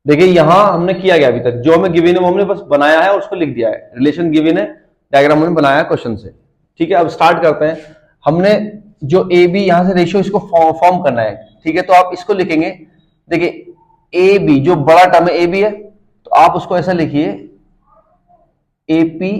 देखिए यहां हमने किया गया, अभी तक जो हमें गिवन है वो हमने बस बनाया है और उसको लिख दिया है, रिलेशन गिवन है, डायग्राम हमने बनाया है क्वेश्चन से। ठीक है, अब स्टार्ट करते हैं। हमने जो ए बी यहां से रेशियो इसको फॉर्म करना है। ठीक है, तो आप इसको लिखेंगे, देखिए ए बी जो बड़ा टर्म है ए बी है, तो आप उसको ऐसा लिखिए AP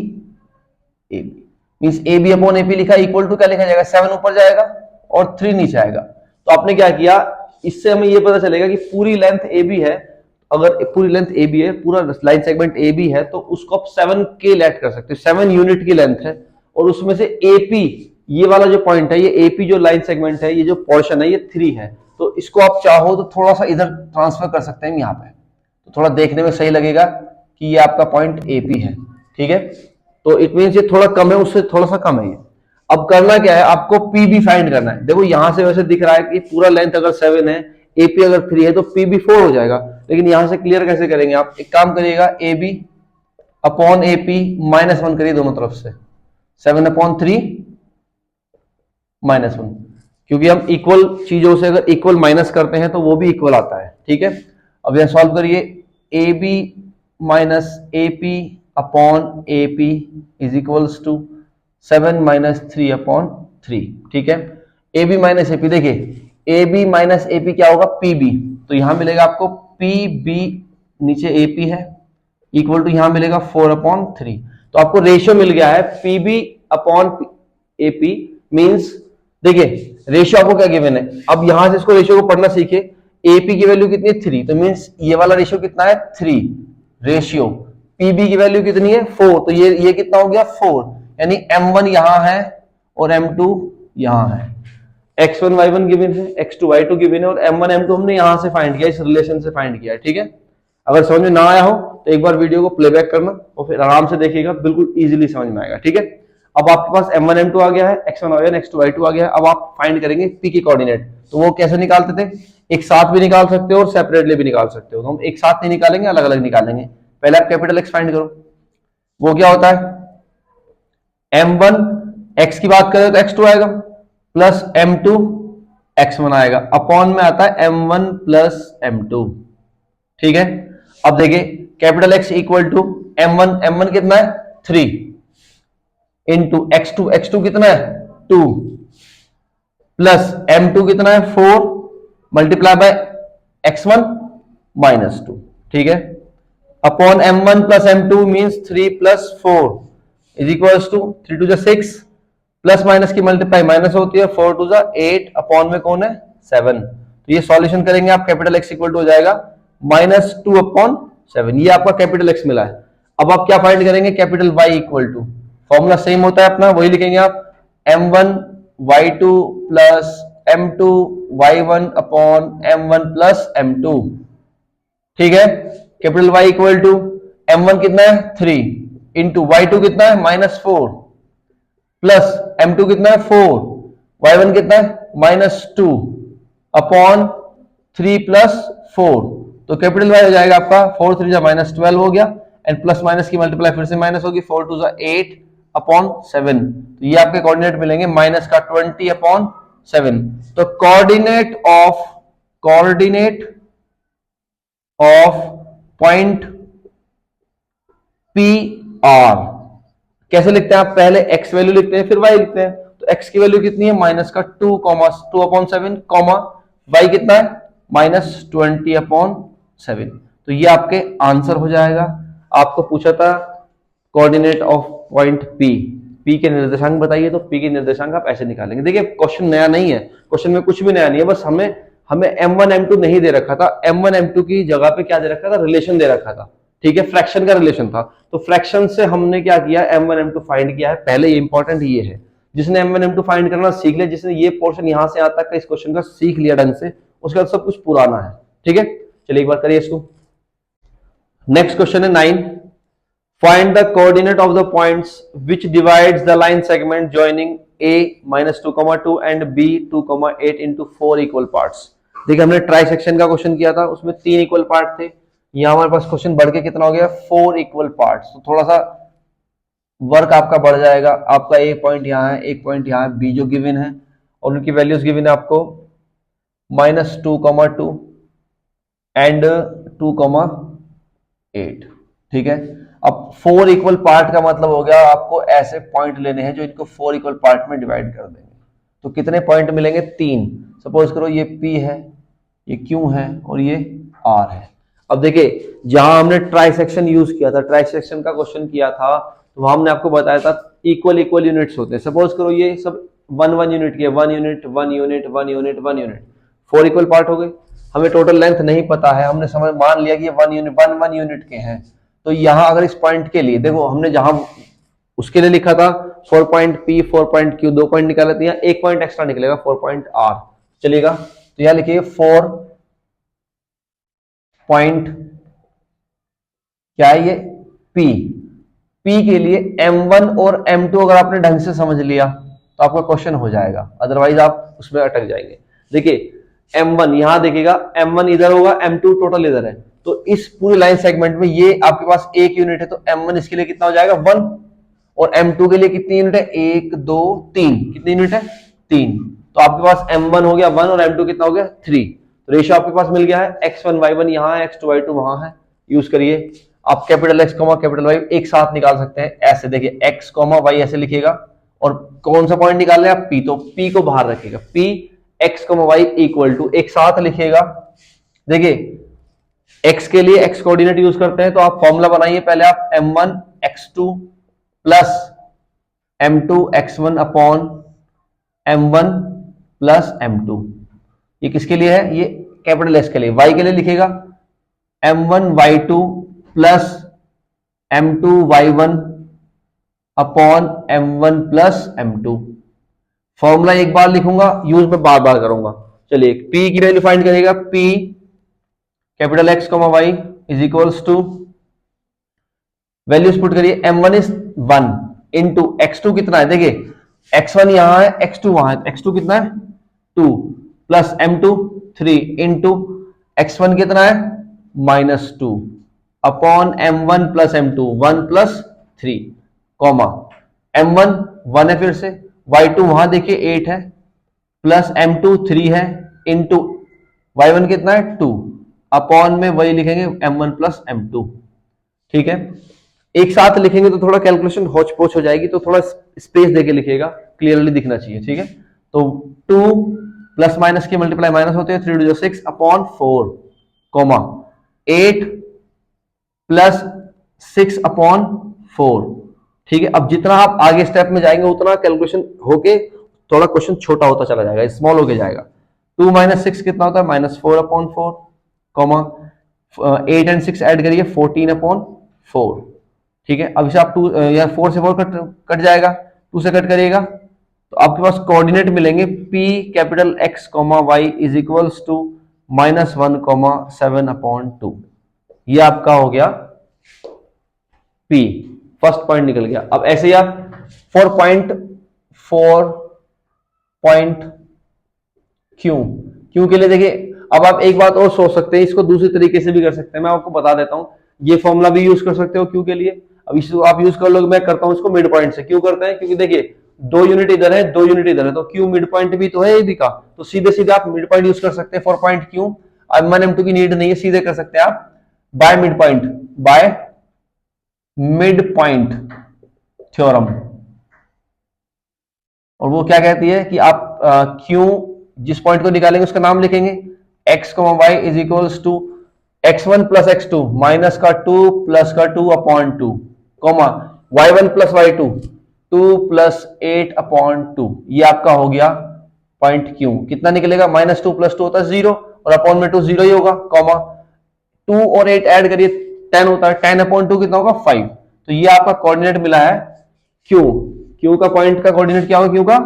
A B, means A B upon AP लिखा इक्वल टू क्या लिखा जाएगा, 7 ऊपर जाएगा और 3 नीचे आएगा। तो आपने क्या किया, इससे हमें ये पता चलेगा कि पूरी लेंथ ए बी है, अगर पूरी लेंथ ए बी है, पूरा लाइन सेगमेंट ए बी है, तो उसको आप 7 के ऐड कर सकते हो, 7 यूनिट की लेंथ है, और उसमें से एपी ये वाला जो पॉइंट है, ये एपी जो लाइन सेगमेंट है, ये जो पोर्शन है ये 3 है। तो इसको आप चाहो तो थोड़ा सा इधर ट्रांसफर कर सकते हैं यहाँ पे, तो थोड़ा देखने में सही लगेगा कि ये आपका पॉइंट एपी है। ठीक है, तो इट मीन ये थोड़ा कम है, उससे थोड़ा सा कम है ये। अब करना क्या है, आपको पी बी फाइंड करना है। देखो यहां से वैसे दिख रहा है कि पूरा लेंथ अगर 7 है, एपी अगर 3 है, तो पी बी 4 हो जाएगा, लेकिन यहां से क्लियर कैसे करेंगे आप, एक काम करिएगा, ए बी अपॉन एपी -1 करिए दोनों तरफ से, 7/3 -1, क्योंकि हम इक्वल चीजों से अगर इक्वल माइनस करते हैं तो वो भी इक्वल आता है। ठीक है, अब यहां सॉल्व करिए, A B minus A P upon A P is equals to 7-3/3। ठीक है, A B minus A P, देखिए A B minus A P क्या होगा, पी बी, तो यहां मिलेगा आपको पी बी, नीचे ए पी है, इक्वल टू यहां मिलेगा 4/3। तो आपको रेशियो मिल गया है P B upon A P, means देखिए रेशियो आपको क्या गिवन है, अब यहां से इसको रेशियो को पढ़ना सीखे, एपी की वैल्यू कितनी है 3, तो मीन्स ये वाला रेशियो कितना है 3, रेशियो पीबी की वैल्यू कितनी है 4, तो ये कितना हो गया 4, यानी m1 यहां है और m2 यहां है, x1 y1 गिवन है, x2 y2 गिवन है, और m1 m2 हमने यहां से फाइंड किया, इस रिलेशन से फाइंड किया है। ठीक है, अगर समझ में ना आया हो तो एक बार वीडियो को प्लेबैक करना और फिर आराम से देखिएगा, बिल्कुल इजीली समझ में आएगा। ठीक है, अब आपके पास m1 m2 आ गया है, x1 y1 x2 y2 आ गया है, अब आप फाइंड करेंगे p के कोऑर्डिनेट। तो वो कैसे निकालते थे, एक साथ भी निकाल सकते हो और सेपरेटली भी निकाल सकते हो, तो हम एक साथ नहीं निकालेंगे, अलग अलग निकालेंगे। पहले आप कैपिटल X फाइंड करो, वो क्या होता है m1 x की बात करें तो x2 आएगा, प्लस m2 x1 आएगा, अपॉन में आता है m1 प्लस m2। ठीक है, अब देखिए capital X equal to m1 कितना है 3 इंटू x2 कितना है 2, प्लस m2 कितना है 4 मल्टीप्लाई बाय x1 -2। ठीक है, upon m1 plus m2 means 3 plus 4 is equals to 3 to 6, plus minus की मल्टीप्लाई माइनस होती है, 4 टू 8, अपॉन में कौन है 7। तो ये सॉल्यूशन करेंगे आप, कैपिटल X इक्वल टू हो जाएगा -2/7, ये आपका कैपिटल X मिला है। अब आप क्या फाइंड करेंगे, capital Y equal to, formula same होता है अपना, वही लिखेंगे आप, m1 y2 plus m2 y1 upon m1 plus m2। ठीक है, capital Y equal to m1 कितना है 3 इंटू y2 कितना है -4, प्लस m2 कितना है 4, y1 कितना है -2 अपॉन 3 प्लस 4, तो कैपिटल Y हो जाएगा आपका 4 3 -12 हो गया, एंड प्लस माइनस की मल्टीप्लाई फिर से माइनस होगी, 4 2 8 अपॉन 7, तो ये आपके कोऑर्डिनेट मिलेंगे माइनस का 20/7। तो coordinate of point P R कैसे लिखते हैं आप, पहले x वैल्यू लिखते हैं फिर y लिखते हैं, तो x की वैल्यू कितनी है -2/7, y कितना है -20/7, तो ये आपके आंसर हो जाएगा। आपको पूछा था कोऑर्डिनेट ऑफ पॉइंट P के निर्देशांक बताइए, तो P के निर्देशांक आप ऐसे निकालेंगे। देखिए क्वेश्चन नया नहीं है, क्वेश्चन में कुछ भी नया नहीं है, बस हमें m1 m2 नहीं दे रखा था, m1 m2 की जगह पे क्या दे रखा था, रिलेशन दे रखा था। ठीक है, फ्रैक्शन का रिलेशन था, तो फ्रैक्शन से हमने क्या किया, m1 m2 फाइंड किया है। पहले ये इंपॉर्टेंट ये है, जिसने m1 m2 फाइंड करना सीख लिया, जिसने ये पोर्शन यहां से आता है इस क्वेश्चन का सीख लिया ढंग से, उसके बाद सब कुछ पुराना है। ठीक है, चलिए एक बार करिए इसको। नेक्स्ट क्वेश्चन है 9, find the coordinate of the points which divides the line segment joining a -2,2 and b 2,8 into 4 equal parts. देखिए हमने ट्राई सेक्शन का क्वेश्चन किया था, उसमें 3 इक्वल पार्ट थे, यहां हमारे पास क्वेश्चन बढ़ के कितना हो गया 4 इक्वल पार्ट्स, तो थोड़ा सा वर्क आपका बढ़ जाएगा। आपका एक पॉइंट यहाँ है, एक पॉइंट यहाँ है, बी जो गिवन है, और उनकी वैल्यूज गिवन है आपको -2,2 एंड 2,8। ठीक है, अब 4 इक्वल पार्ट का मतलब हो गया आपको ऐसे पॉइंट लेने हैं जो इनको 4 इक्वल पार्ट में डिवाइड कर देंगे। तो कितने पॉइंट मिलेंगे? 3। सपोज करो ये P है, ये Q है और ये R है। अब देखिए जहां हमने ट्राइसेक्शन यूज किया था, ट्राइसेक्शन का क्वेश्चन किया था, तो हमने आपको बताया था इक्वल इक्वल यूनिट्स होते हैं। सपोज करो ये सब 1 यूनिट के, 1 unit 1 unit 1 unit 1 unit, 4 equal part हो गए। हमें टोटल लेंथ नहीं पता है, हमने समझ मान लिया कि ये 1 यूनिट के हैं। तो यहां अगर इस पॉइंट के लिए देखो, हमने जहां उसके लिए लिखा था 4 point P 4 point Q, 2 point निकाले थे, एक पॉइंट एक्स्ट्रा निकलेगा 4 पॉइंट R चलेगा। तो यहां लिखिए 4 पॉइंट क्या है ये P के लिए M1 और M2 अगर आपने ढंग से समझ लिया तो आपका क्वेश्चन हो जाएगा, अदरवाइज आप उसमें अटक जाएंगे। देखिए M1 यहां देखिएगा, M1 इधर होगा, M2 टोटल इधर है। तो इस पूरी लाइन सेगमेंट में ये आपके पास 1 यूनिट है, तो M1 इसके लिए कितना हो जाएगा? 1। और M2 के लिए कितनी यूनिट है? 1 2 3। कितनी यूनिट है? 3। तो आपके पास M1 हो गया 1 और M2 कितना हो गया? 3। तो रेशियो आपके पास मिल गया है, x1 y1 यहां है, x2 y2 वहां है। यूज करिए। आप कैपिटल X कैपिटल Y एक साथ निकाल सकते हैं ऐसे। देखिए x y ऐसे लिखिएगा, और कौन सा पॉइंट निकाल रहे हैं आप? P, तो P को बाहर रखिएगा। P x y equal to एक साथ लिखिएगा। देखिए x के लिए x कोऑर्डिनेट यूज करते हैं, तो आप फॉर्मूला बनाइए पहले। आप m1 x2 plus m2 x1 upon m1 plus m2, ये किसके लिए है? ये कैपिटल S के लिए। y के लिए लिखिएगा m1 y2 plus m2 y1 upon m1 plus m2। Formula एक बार लिखूंगा, यूज में बार बार करूंगा। चलिए p की वैल्यू फाइंड करिएगा। p capital X y is equals to, values put करिए। m1 इज 1 इंटू x2 कितना है? देखिए x1 यहां है, x2 वहां है, x2 कितना है? 2 प्लस m2 3 इंटू x1 कितना है? -2 upon m1 plus m2 1 plus 3 comma m1 1 है, फिर से y2 वहां देखिए 8 है, प्लस m2 3 है, इंटू y1 कितना है? 2 अपॉन में वही लिखेंगे m1 प्लस m2। ठीक है, एक साथ लिखेंगे तो थोड़ा कैलकुलेशन होच पोच हो जाएगी, तो थोड़ा स्पेस देके लिखिएगा, क्लियरली दिखना चाहिए। ठीक है, तो 2 प्लस माइनस के मल्टीप्लाई माइनस होते हैं, 3 2 6 अपॉन 4 कॉमा 8 प्लस 6 अपॉन 4। ठीक है, अब जितना आप आगे स्टेप में जाएंगे उतना कैलकुलेशन होके थोड़ा क्वेश्चन छोटा होता चला जाएगा, स्मॉल होके जाएगा। 2 माइनस 6 कितना होता है? -4 अपॉन 4 कॉमा 8 एंड 6 ऐड करिए 14 अपॉन 4। ठीक है, अब इसे आप 2 या 4 से 4 कट जाएगा, 2 से कट करिएगा, तो आपके पास कोऑर्डिनेट मिलेंगे P capital X y is equals to -1 7 upon 2। ये आपका हो गया P, फर्स्ट पॉइंट निकल गया। अब ऐसे ही आप 4 पॉइंट क्यों के लिए देखिए, अब आप एक बात और सोच सकते हैं, इसको दूसरे तरीके से भी कर सकते हैं, मैं आपको बता देता हूं। ये फॉर्मूला भी यूज कर सकते हो क्यू के लिए। अब इसको आप यूज कर लो, मैं करता हूं इसको मिड पॉइंट से। क्यों करते हैं? क्योंकि देखिए 2 यूनिट इधर है, 2 यूनिट इधर है, तो क्यू मिड पॉइंट भी तो है ये भी का, तो सीधे सीधे आप मिड पॉइंट यूज कर सकते हैं 4 पॉइंट क्यू। m1 m2 की नीड नहीं है, सीधे कर सकते हैं आप by mid point, by mid point theorem. और वो क्या कहती है कि आप क्यू जिस पॉइंट को निकालेंगे उसका नाम लिखेंगे, x y is equals to x1 plus x2 minus का 2 प्लस का 2 upon 2 comma y1 plus y2 2 plus 8 upon 2। ये आपका हो गया पॉइंट क्यू। कितना निकलेगा? -2 प्लस 2 होता है 0, और अपॉन में 2 0 ही होगा, कॉमा 2 और 8 ऐड करिए 10 होता है, 10 अपॉन 2 कितना होगा? 5। तो ये आपका कोऑर्डिनेट मिला है क्यू का पॉइंट का कोऑर्डिनेट क्या होगा? क्यू का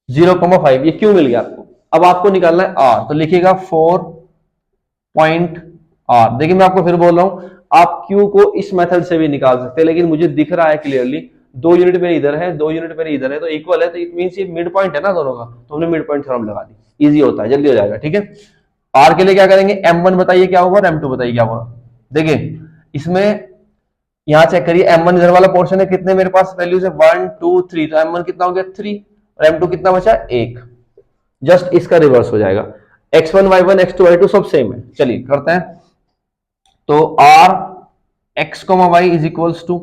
0,5, ये क्यू मिल गया आपको। अब आपको निकालना है आर, तो लिखिएगा 4 पॉइंट आर। देखिए मैं आपको फिर बोल रहा हूं, आप क्यू को इस मेथड से भी निकाल सकते हैं, लेकिन मुझे दिख रहा है क्लियरली 2 यूनिट मेरे इधर है, 2 यूनिट मेरे इधर है, तो इक्वल है, तो इट मींस ये मिड पॉइंट है ना दोनों का, तो हमने मिड पॉइंट थ्योरम लगा दी। इजी होता है, जल्दी हो जाएगा। ठीक है, आर के लिए क्या करेंगे? m1 बताइए क्या होगा और m2 बताइए क्या होगा। देखिए इसमें यहां चेक करिए, m1 इधर वाला पोर्शन है, कितने मेरे पास वैल्यूज है? 1 2 3, तो m1 कितना हो गया? 3, और m2 कितना बचा? 1। जस्ट इसका रिवर्स हो जाएगा, x1 y1 x2 y2 सब सेम है। चलिए करते हैं। तो r x, y is equals to,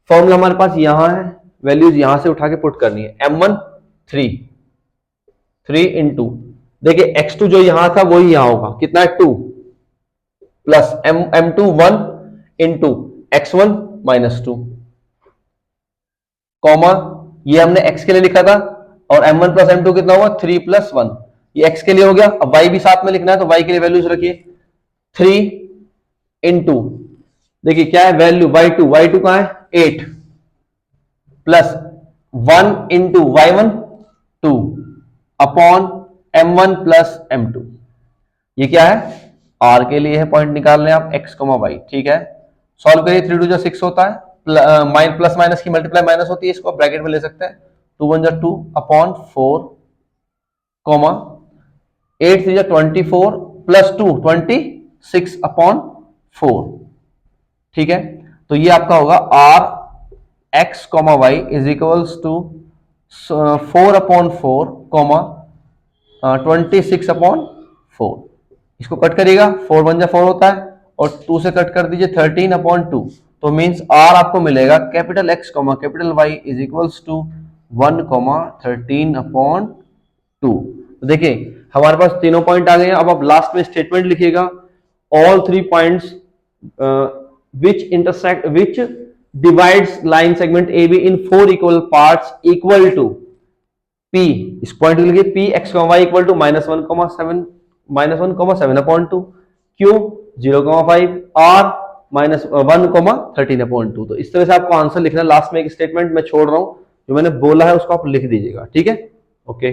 formula हमारे पास यहां है, वैल्यूज यहां से उठा के पुट करनी है। m1 3 इंटू, देखिए x2 जो यहां था वही यहां होगा, कितना है 2, plus m2 1 into x1 -2, comma ये हमने x के लिए लिखा था, और m1 प्लस m2 कितना हुआ 3 + 1, ये x के लिए हो गया। अब y भी साथ में लिखना है, तो y के लिए वैल्यूज रखिए 3 इंटू, देखिए क्या है वैल्यू y2 कहां है 8, plus 1 into y1 2 upon m1 plus m2, ये क्या है r के लिए है, पॉइंट निकाल लें आप x, y, ठीक है। सॉल्व करिए, 3 2 6 होता है, प्लस माइनस की मल्टीप्लाई माइनस होती है, इसको ब्रैकेट में ले सकते हैं, 2 1 2 अपॉन 4, कॉमा 8 3 24 प्लस 2 26 अपॉन 4, ठीक है। तो ये आपका होगा r x, y is equals to 4 upon 4, comma 26 upon 4, इसको कट करिएगा, 4 1 4 होता है, और 2 से कट कर दीजिए 13 अपॉन 2, तो मीन्स r आपको मिलेगा capital X, capital Y is equals to 1, 13 upon 2। तो देखिए हमारे पास तीनों पॉइंट आ गए हैं। अब आप लास्ट में स्टेटमेंट लिखिएगा, all 3 points which divides line segment AB in 4 equal parts equal to P, इस पॉइंट के लिए P x, y equal to -1, 7 upon 2, Q 0,5, R -1, 13 upon 2। तो इस तरह से आपको आंसर लिखना है। लास्ट में एक स्टेटमेंट मैं छोड़ रहा हूं, जो मैंने बोला है उसको आप लिख दीजिएगा, ठीक है, ओके।